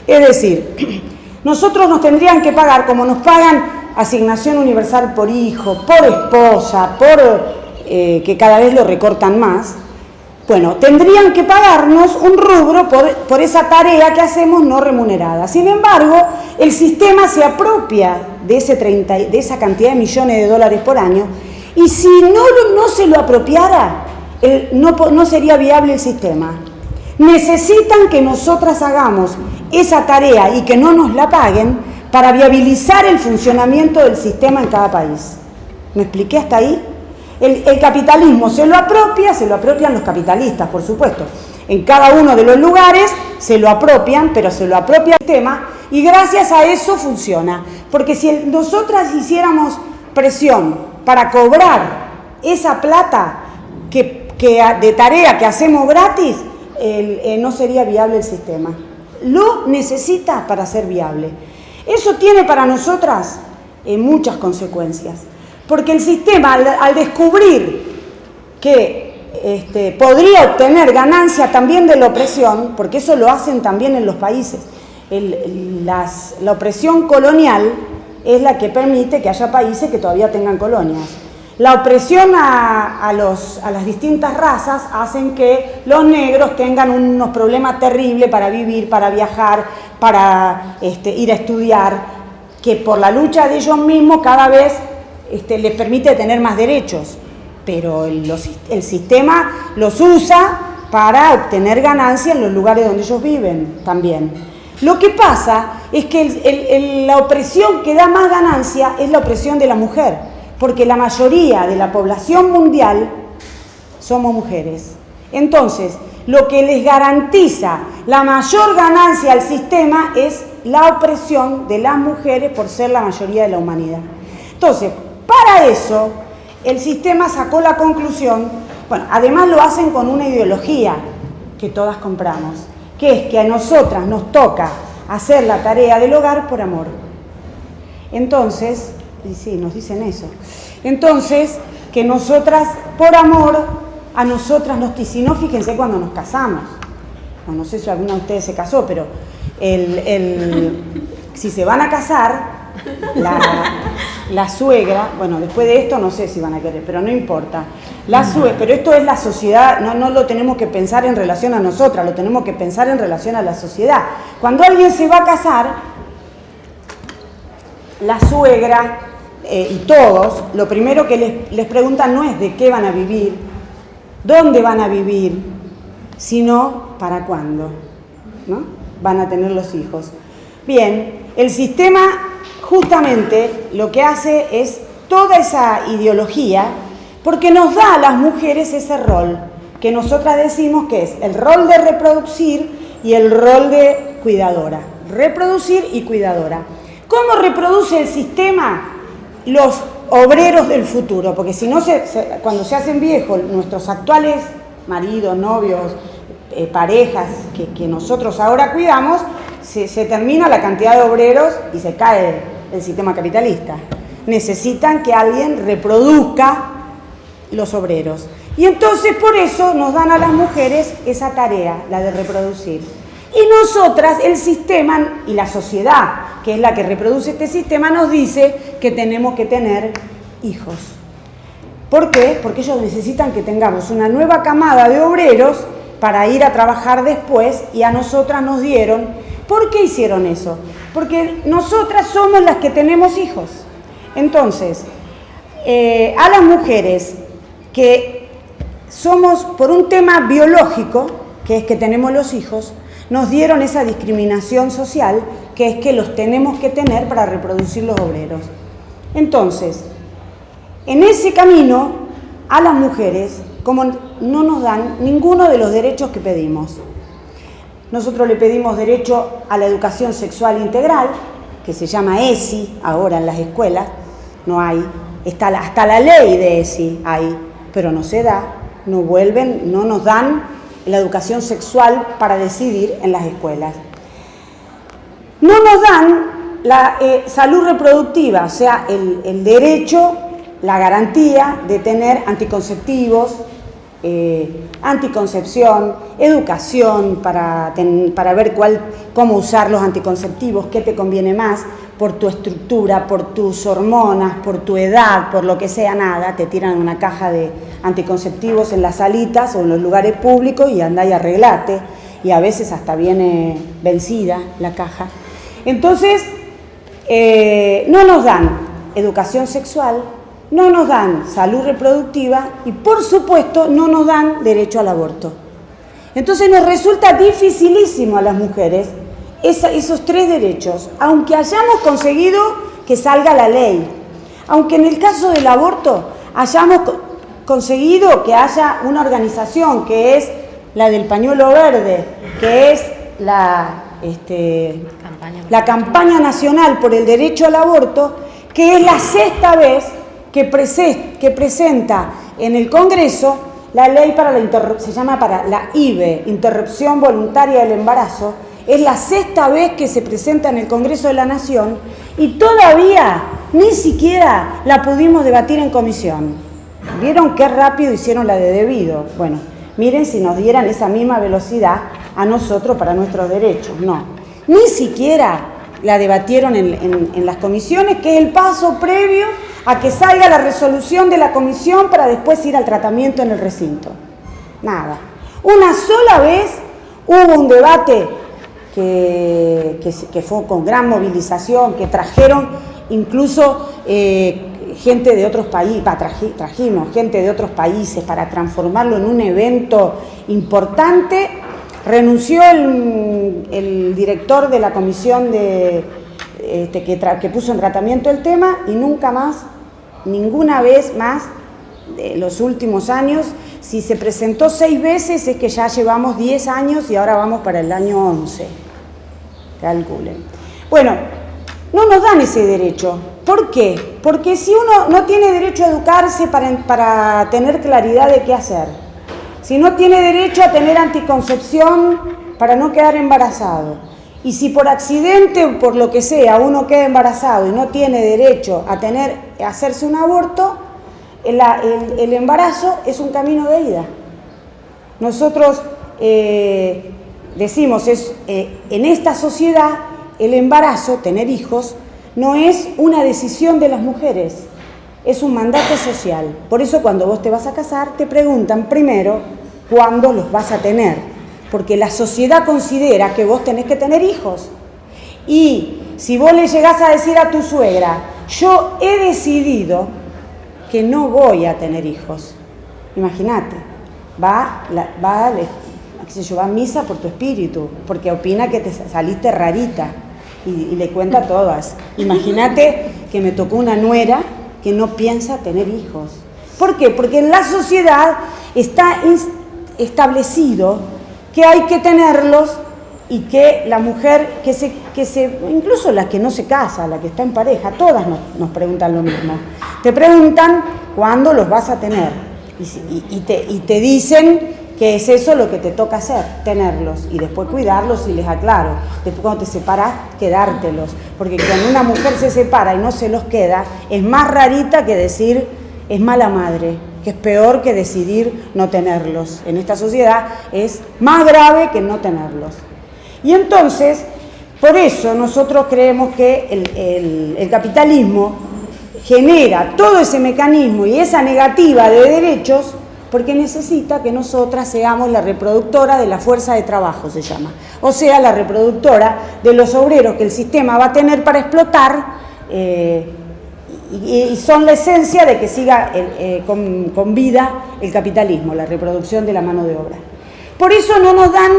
Es decir, nosotros nos tendrían que pagar como nos pagan asignación universal por hijo, por esposa, que cada vez lo recortan más, Bueno, tendrían que pagarnos un rubro por esa tarea que hacemos no remunerada. Sin embargo, el sistema se apropia de esa cantidad de millones de dólares por año, y si no se lo apropiara, no sería viable el sistema. Necesitan que nosotras hagamos esa tarea y que no nos la paguen para viabilizar el funcionamiento del sistema en cada país. ¿Me expliqué hasta ahí? El capitalismo se lo apropian los capitalistas, por supuesto. En cada uno de los lugares se lo apropian, pero se lo apropia el sistema, y gracias a eso funciona. Porque si nosotras hiciéramos presión para cobrar esa plata de tarea que hacemos gratis, no sería viable el sistema. Lo necesita para ser viable. Eso tiene para nosotras muchas consecuencias. Porque el sistema, al descubrir que podría obtener ganancia también de la opresión, porque eso lo hacen también en los países, la opresión colonial es la que permite que haya países que todavía tengan colonias. La opresión a las distintas razas hacen que los negros tengan unos problemas terribles para vivir, para viajar, para ir a estudiar, que por la lucha de ellos mismos cada vez les permite tener más derechos, pero el sistema los usa para obtener ganancias en los lugares donde ellos viven también. Lo que pasa es que la opresión que da más ganancia es la opresión de la mujer, porque la mayoría de la población mundial somos mujeres. Entonces, lo que les garantiza la mayor ganancia al sistema es la opresión de las mujeres por ser la mayoría de la humanidad. Entonces, para eso, el sistema sacó la conclusión, bueno, además lo hacen con una ideología que todas compramos, que es que a nosotras nos toca hacer la tarea del hogar por amor. Entonces, y sí, nos dicen eso. Entonces, que nosotras, por amor, a nosotras y si no, fíjense cuando nos casamos. No sé si alguna de ustedes se casó, pero si se van a casar, la suegra, bueno, después de esto no sé si van a querer, pero no importa. Pero esto es la sociedad, no lo tenemos que pensar en relación a nosotras, lo tenemos que pensar en relación a la sociedad. Cuando alguien se va a casar, la suegra y todos, lo primero que les preguntan no es de qué van a vivir, dónde van a vivir, sino para cuándo, ¿no? Van a tener los hijos. Bien, el sistema justamente lo que hace es toda esa ideología, porque nos da a las mujeres ese rol que nosotras decimos que es el rol de reproducir y el rol de cuidadora. Reproducir y cuidadora. ¿Cómo reproduce el sistema los obreros del futuro? Porque si no, cuando se hacen viejos, nuestros actuales maridos, novios, parejas que nosotros ahora cuidamos, se termina la cantidad de obreros y se cae el sistema capitalista. Necesitan que alguien reproduzca los obreros. Y entonces por eso nos dan a las mujeres esa tarea, la de reproducir. Y nosotras, el sistema y la sociedad, que es la que reproduce este sistema, nos dice que tenemos que tener hijos. ¿Por qué? Porque ellos necesitan que tengamos una nueva camada de obreros para ir a trabajar después, y a nosotras nos dieron. ¿Por qué hicieron eso? Porque nosotras somos las que tenemos hijos. Entonces, a las mujeres que somos por un tema biológico, que es que tenemos los hijos, nos dieron esa discriminación social, que es que los tenemos que tener para reproducir los obreros. Entonces, en ese camino, a las mujeres, como no nos dan ninguno de los derechos que pedimos. Nosotros le pedimos derecho a la educación sexual integral, que se llama ESI, ahora en las escuelas, no hay, hasta la ley de ESI hay, pero no se da, no nos dan la educación sexual para decidir en las escuelas. No nos dan la salud reproductiva, o sea, el derecho, la garantía de tener anticonceptivos anticoncepción, educación para ver cómo usar los anticonceptivos, qué te conviene más, por tu estructura, por tus hormonas, por tu edad, por lo que sea, nada, te tiran una caja de anticonceptivos en las salitas o en los lugares públicos y andá y arreglate, y a veces hasta viene vencida la caja. Entonces, no nos dan educación sexual, no nos dan salud reproductiva y, por supuesto, no nos dan derecho al aborto. Entonces nos resulta dificilísimo a las mujeres esos tres derechos, aunque hayamos conseguido que salga la ley, aunque en el caso del aborto hayamos conseguido que haya una organización que es la del pañuelo verde, que es la campaña nacional por el derecho al aborto, que es la sexta vez que presenta en el Congreso la ley para la IVE, interrupción voluntaria del embarazo. Es la sexta vez que se presenta en el Congreso de la Nación y todavía ni siquiera la pudimos debatir en comisión. ¿Vieron qué rápido hicieron la de debido? Bueno, miren si nos dieran esa misma velocidad a nosotros para nuestros derechos. No, ni siquiera la debatieron en las comisiones, que es el paso previo a que salga la resolución de la comisión para después ir al tratamiento en el recinto. Nada. Una sola vez hubo un debate que fue con gran movilización, que trajeron incluso gente de otros países, trajimos gente de otros países para transformarlo en un evento importante. Renunció el director de la comisión que puso en tratamiento el tema y nunca más, ninguna vez más, de los últimos años, si se presentó 6 veces es que ya llevamos 10 años y ahora vamos para el año 11. Calculen. Bueno, no nos dan ese derecho. ¿Por qué? Porque si uno no tiene derecho a educarse para tener claridad de qué hacer, si no tiene derecho a tener anticoncepción para no quedar embarazado, y si por accidente o por lo que sea uno queda embarazado y no tiene derecho a hacerse un aborto, el embarazo es un camino de ida. Nosotros decimos, en esta sociedad el embarazo, tener hijos, no es una decisión de las mujeres, es un mandato social. Por eso cuando vos te vas a casar te preguntan primero cuándo los vas a tener, porque la sociedad considera que vos tenés que tener hijos. Y si vos le llegás a decir a tu suegra, yo he decidido que no voy a tener hijos, imagínate, va a misa por tu espíritu, porque opina que te saliste rarita y le cuenta a todas. Imagínate que me tocó una nuera que no piensa tener hijos. ¿Por qué? Porque en la sociedad está establecido que hay que tenerlos y que la mujer, incluso las que no se casa, la que está en pareja, todas nos preguntan lo mismo. Te preguntan cuándo los vas a tener y te dicen que es eso lo que te toca hacer, tenerlos y después cuidarlos, y les aclaro, después cuando te separas, quedártelos, porque cuando una mujer se separa y no se los queda, es más rarita que decir es mala madre, que es peor que decidir no tenerlos. En esta sociedad es más grave que no tenerlos. Y entonces, por eso nosotros creemos que el capitalismo genera todo ese mecanismo y esa negativa de derechos porque necesita que nosotras seamos la reproductora de la fuerza de trabajo, se llama. O sea, la reproductora de los obreros que el sistema va a tener para explotar y son la esencia de que siga con vida el capitalismo, la reproducción de la mano de obra. Por eso no nos dan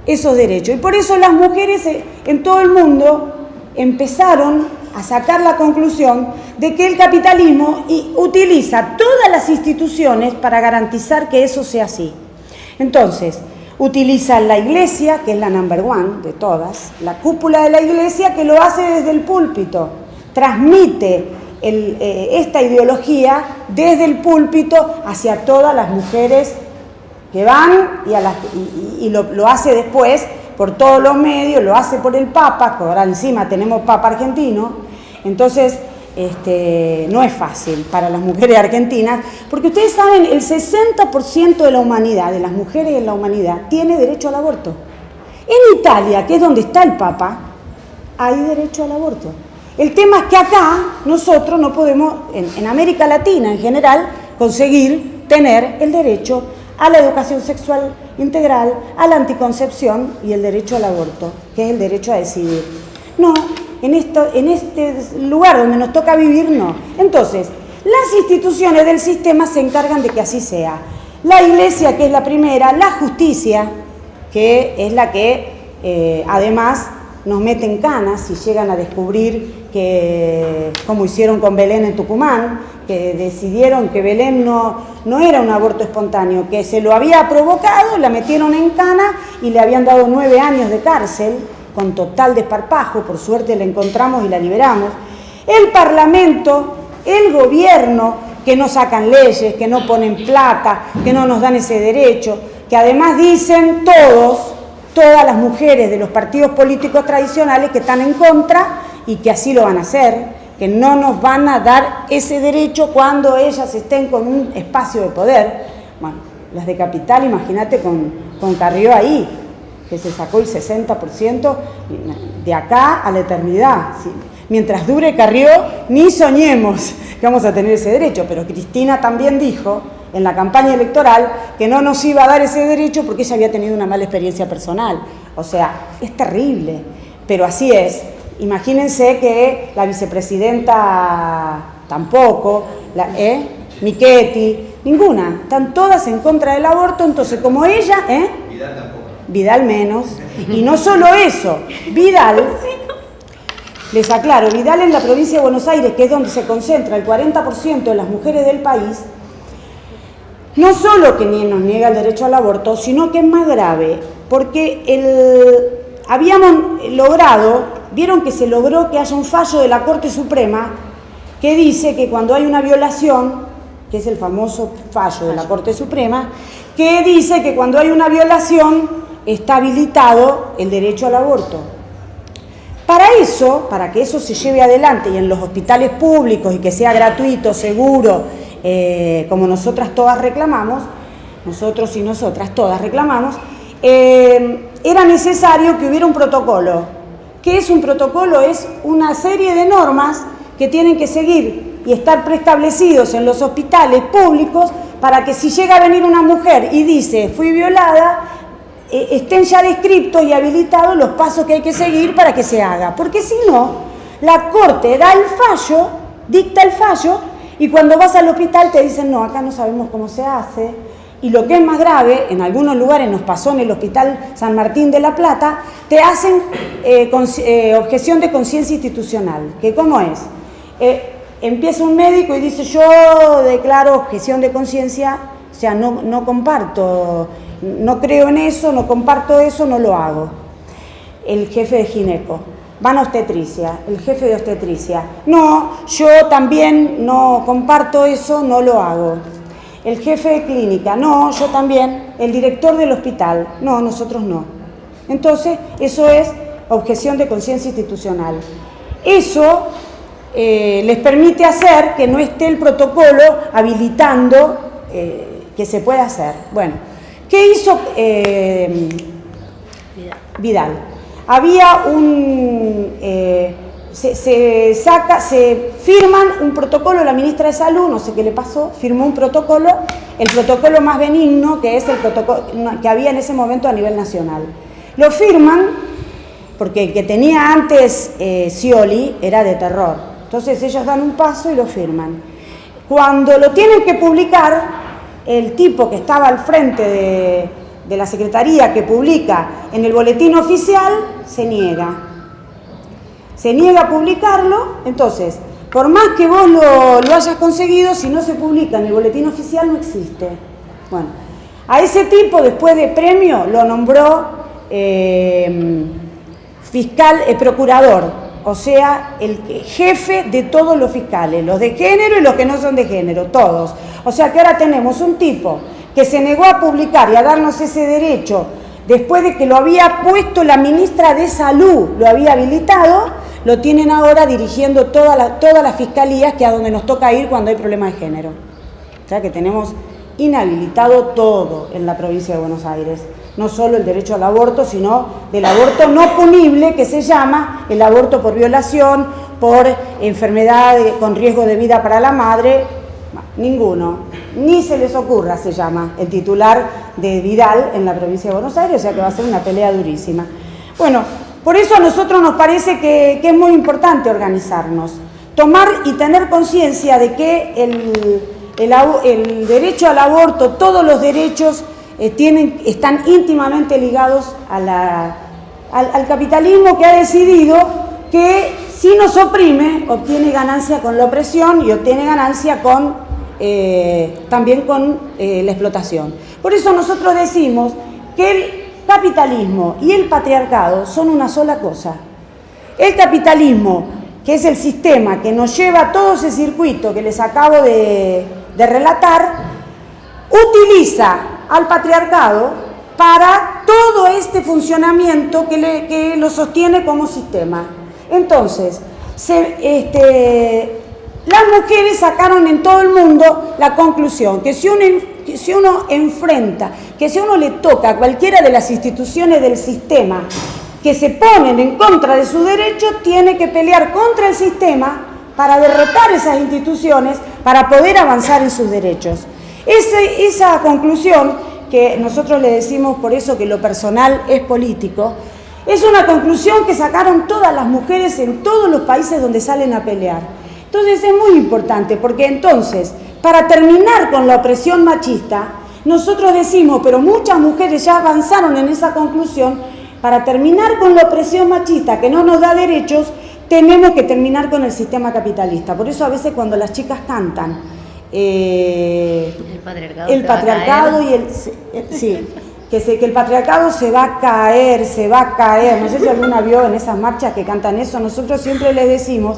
esos derechos y por eso las mujeres en todo el mundo empezaron a sacar la conclusión de que el capitalismo utiliza todas las instituciones para garantizar que eso sea así. Entonces, utilizan la iglesia, que es la number one de todas, la cúpula de la iglesia, que lo hace desde el púlpito, transmite esta ideología desde el púlpito hacia todas las mujeres que van y lo hace después por todos los medios, lo hace por el Papa, que ahora encima tenemos Papa argentino. Entonces no es fácil para las mujeres argentinas, porque ustedes saben, el 60% de la humanidad, de las mujeres en la humanidad, tiene derecho al aborto. En Italia, que es donde está el Papa, hay derecho al aborto. El tema es que acá nosotros no podemos, en América Latina en general, conseguir tener el derecho a la educación sexual integral, a la anticoncepción y el derecho al aborto, que es el derecho a decidir. No, en este lugar donde nos toca vivir, no. Entonces, las instituciones del sistema se encargan de que así sea. La Iglesia, que es la primera, la justicia, que es la que además nos mete en canas si llegan a descubrir que, como hicieron con Belén en Tucumán, que decidieron que Belén no era un aborto espontáneo, que se lo había provocado, la metieron en cana y le habían dado 9 años de cárcel, con total desparpajo. Por suerte la encontramos y la liberamos. El Parlamento, el gobierno, que no sacan leyes, que no ponen plata, que no nos dan ese derecho, que además dicen todas las mujeres de los partidos políticos tradicionales que están en contra y que así lo van a hacer, que no nos van a dar ese derecho cuando ellas estén con un espacio de poder. Bueno, las de Capital, imagínate con Carrió ahí, que se sacó el 60% de acá a la eternidad. ¿Sí? Mientras dure Carrió, ni soñemos que vamos a tener ese derecho, pero Cristina también dijo en la campaña electoral que no nos iba a dar ese derecho porque ella había tenido una mala experiencia personal. O sea, es terrible, pero así es. Imagínense que la vicepresidenta tampoco, Michetti, ninguna, están todas en contra del aborto. Entonces, como ella, Vidal tampoco. Vidal menos, y no solo eso, Vidal, les aclaro, Vidal en la provincia de Buenos Aires, que es donde se concentra el 40% de las mujeres del país, no solo que nos niega el derecho al aborto, sino que es más grave, porque habíamos logrado, vieron que se logró que haya un fallo de la Corte Suprema que dice que cuando hay una violación, que es el famoso fallo de la Corte Suprema, que dice que cuando hay una violación está habilitado el derecho al aborto. Para eso, para que eso se lleve adelante y en los hospitales públicos y que sea gratuito, seguro, como nosotras todas reclamamos, nosotros y nosotras todas reclamamos, era necesario que hubiera un protocolo. ¿Qué es un protocolo? Es una serie de normas que tienen que seguir y estar preestablecidos en los hospitales públicos para que si llega a venir una mujer y dice fui violada, estén ya descriptos y habilitados los pasos que hay que seguir para que se haga. Porque si no, la Corte da el fallo, dicta el fallo, y cuando vas al hospital te dicen no, acá no sabemos cómo se hace. Y lo que es más grave, en algunos lugares nos pasó en el Hospital San Martín de la Plata, te hacen objeción de conciencia institucional. ¿Que cómo es? Empieza un médico y dice yo declaro objeción de conciencia, o sea, no comparto, no creo en eso, no comparto eso, no lo hago. El jefe de gineco, van a obstetricia, el jefe de obstetricia, no, yo también no comparto eso, no lo hago. El jefe de clínica, no, yo también. El director del hospital, no, nosotros no. Entonces, eso es objeción de conciencia institucional. Eso les permite hacer que no esté el protocolo habilitando que se pueda hacer. Bueno, ¿qué hizo Vidal? Había se firman un protocolo, la ministra de Salud, no sé qué le pasó, firmó un protocolo, el protocolo más benigno, que es el protocolo que había en ese momento a nivel nacional. Lo firman porque el que tenía antes Scioli era de terror. Entonces ellos dan un paso y lo firman. Cuando lo tienen que publicar, el tipo que estaba al frente de la Secretaría que publica en el boletín oficial se niega a publicarlo. Entonces, por más que vos lo hayas conseguido, si no se publica en el boletín oficial no existe. Bueno, a ese tipo después de premio lo nombró procurador, o sea, el jefe de todos los fiscales, los de género y los que no son de género, todos. O sea que ahora tenemos un tipo que se negó a publicar y a darnos ese derecho después de que lo había puesto la ministra de Salud, lo había habilitado, lo tienen ahora dirigiendo todas las fiscalías, que es a donde nos toca ir cuando hay problemas de género. O sea que tenemos inhabilitado todo en la provincia de Buenos Aires. No solo el derecho al aborto, sino del aborto no punible, que se llama el aborto por violación, por enfermedad con riesgo de vida para la madre. Ninguno, ni se les ocurra, se llama el titular de Vidal en la provincia de Buenos Aires, o sea que va a ser una pelea durísima. Bueno, por eso a nosotros nos parece que es muy importante organizarnos, tomar y tener conciencia de que el derecho al aborto, todos los derechos están íntimamente ligados al capitalismo, que ha decidido que si nos oprime, obtiene ganancia con la opresión y obtiene ganancia también con la explotación. Por eso nosotros decimos que el capitalismo y el patriarcado son una sola cosa. El capitalismo, que es el sistema que nos lleva todo ese circuito que les acabo de relatar, utiliza al patriarcado para todo este funcionamiento que lo sostiene como sistema. Entonces, las mujeres sacaron en todo el mundo la conclusión que si uno enfrenta, que si uno le toca a cualquiera de las instituciones del sistema que se ponen en contra de su derecho, tiene que pelear contra el sistema para derrotar esas instituciones, para poder avanzar en sus derechos. Esa conclusión, que nosotros le decimos por eso que lo personal es político, es una conclusión que sacaron todas las mujeres en todos los países donde salen a pelear. Entonces es muy importante, porque entonces, para terminar con la opresión machista, nosotros decimos, pero muchas mujeres ya avanzaron en esa conclusión, para terminar con la opresión machista que no nos da derechos, tenemos que terminar con el sistema capitalista. Por eso a veces cuando las chicas cantan el patriarcado y que el patriarcado se va a caer, no sé si alguna vio en esas marchas que cantan eso. Nosotros siempre les decimos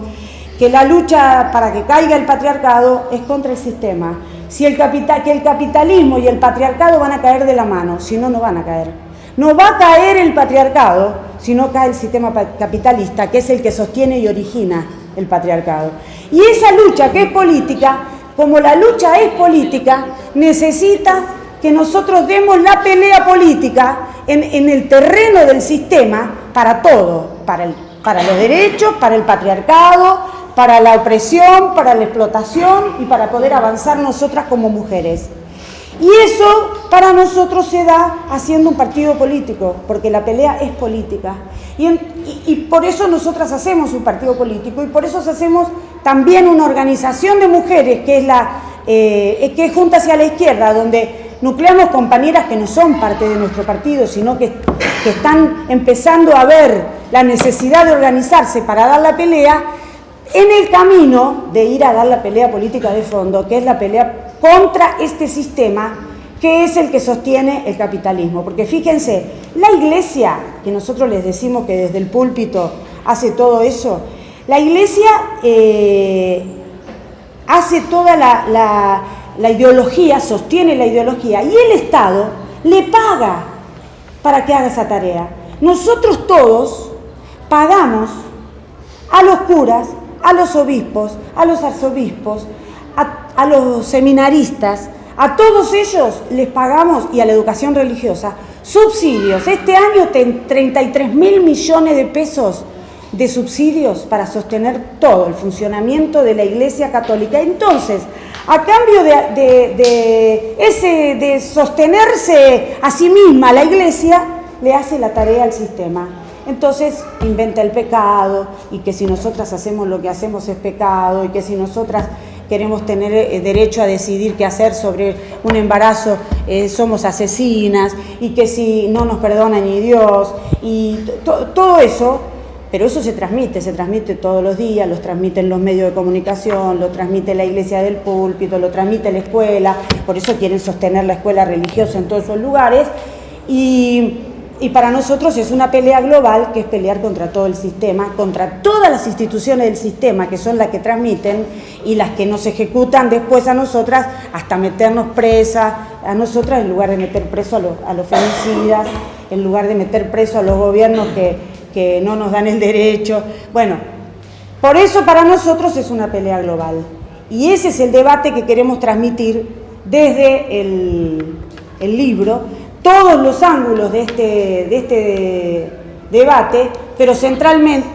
que la lucha para que caiga el patriarcado es contra el sistema. Que el capitalismo y el patriarcado van a caer de la mano, si no, no van a caer. No va a caer el patriarcado si no cae el sistema capitalista, que es el que sostiene y origina el patriarcado. Y esa lucha, que es política, como la lucha es política, necesita que nosotros demos la pelea política en el terreno del sistema para todo, para los derechos, para el patriarcado, para la opresión, para la explotación y para poder avanzar nosotras como mujeres. Y eso para nosotros se da haciendo un partido político, porque la pelea es política. Y por eso nosotras hacemos un partido político y por eso hacemos también una organización de mujeres que es Juntas hacia la Izquierda, donde nucleamos compañeras que no son parte de nuestro partido, sino que están empezando a ver la necesidad de organizarse para dar la pelea en el camino de ir a dar la pelea política de fondo, que es la pelea contra este sistema que es el que sostiene el capitalismo. Porque fíjense, la Iglesia, que nosotros les decimos que desde el púlpito hace todo eso, la Iglesia hace toda la ideología, sostiene la ideología, y el Estado le paga para que haga esa tarea. Nosotros todos pagamos a los curas, a los obispos, a los arzobispos, a los seminaristas, a todos ellos les pagamos, y a la educación religiosa, subsidios. Este año 33.000 millones de pesos de subsidios para sostener todo el funcionamiento de la Iglesia Católica. Entonces, a cambio de sostenerse a sí misma la Iglesia, le hace la tarea al sistema. Entonces inventa el pecado, y que si nosotras hacemos lo que hacemos es pecado, y que si nosotras queremos tener derecho a decidir qué hacer sobre un embarazo, somos asesinas, y que si no nos perdona ni Dios, y todo eso. Pero eso se transmite todos los días, lo transmiten los medios de comunicación, lo transmite la Iglesia del púlpito, lo transmite la escuela, por eso quieren sostener la escuela religiosa en todos esos lugares, y para nosotros es una pelea global, que es pelear contra todo el sistema, contra todas las instituciones del sistema, que son las que transmiten y las que nos ejecutan después a nosotras, hasta meternos presas a nosotras, en lugar de meter preso a los femicidas, en lugar de meter preso a los gobiernos que no nos dan el derecho. Bueno, Por eso para nosotros es una pelea global. Y ese es el debate que queremos transmitir desde el libro, todos los ángulos de este debate, pero centralmente,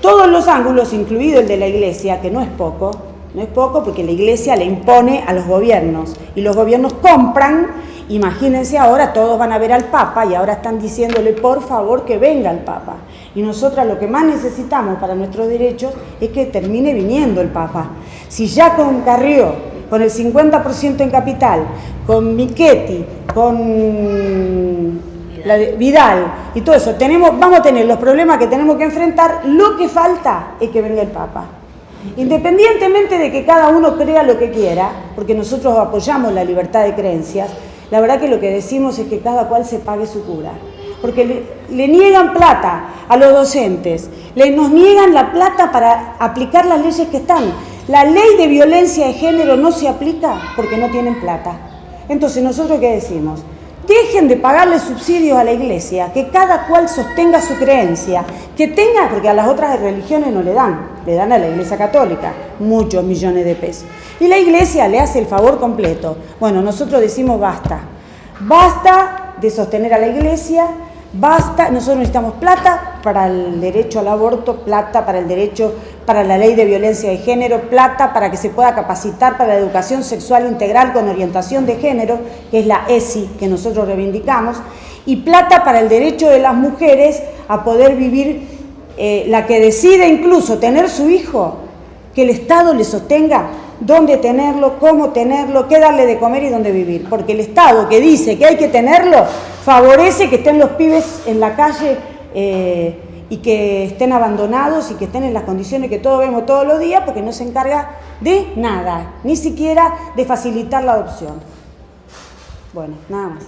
todos los ángulos, incluido el de la Iglesia, que no es poco porque la Iglesia le impone a los gobiernos, y los gobiernos compran. Imagínense ahora, todos van a ver al Papa y ahora están diciéndole por favor que venga el Papa. Y nosotras lo que más necesitamos para nuestros derechos es que termine viniendo el Papa. Si ya con Carrió, con el 50% en capital, con Michetti, con Vidal y todo eso, vamos a tener los problemas que tenemos que enfrentar, lo que falta es que venga el Papa. Independientemente de que cada uno crea lo que quiera, porque nosotros apoyamos la libertad de creencias, la verdad que lo que decimos es que cada cual se pague su cura. Porque le niegan plata a los docentes, nos niegan la plata para aplicar las leyes que están. La ley de violencia de género no se aplica porque no tienen plata. Entonces, ¿nosotros qué decimos? Dejen de pagarle subsidios a la Iglesia, que cada cual sostenga su creencia, que tenga, porque a las otras religiones no le dan a la Iglesia Católica muchos millones de pesos. Y la Iglesia le hace el favor completo. Bueno, nosotros decimos basta de sostener a la Iglesia, basta, nosotros necesitamos plata para el derecho al aborto, plata para el derecho, para la ley de violencia de género, plata para que se pueda capacitar para la educación sexual integral con orientación de género, que es la ESI que nosotros reivindicamos, y plata para el derecho de las mujeres a poder vivir, la que decide incluso tener su hijo, que el Estado le sostenga dónde tenerlo, cómo tenerlo, qué darle de comer y dónde vivir. Porque el Estado que dice que hay que tenerlo, favorece que estén los pibes en la calle y que estén abandonados y que estén en las condiciones que todos vemos todos los días, porque no se encarga de nada, ni siquiera de facilitar la adopción. Bueno, nada más.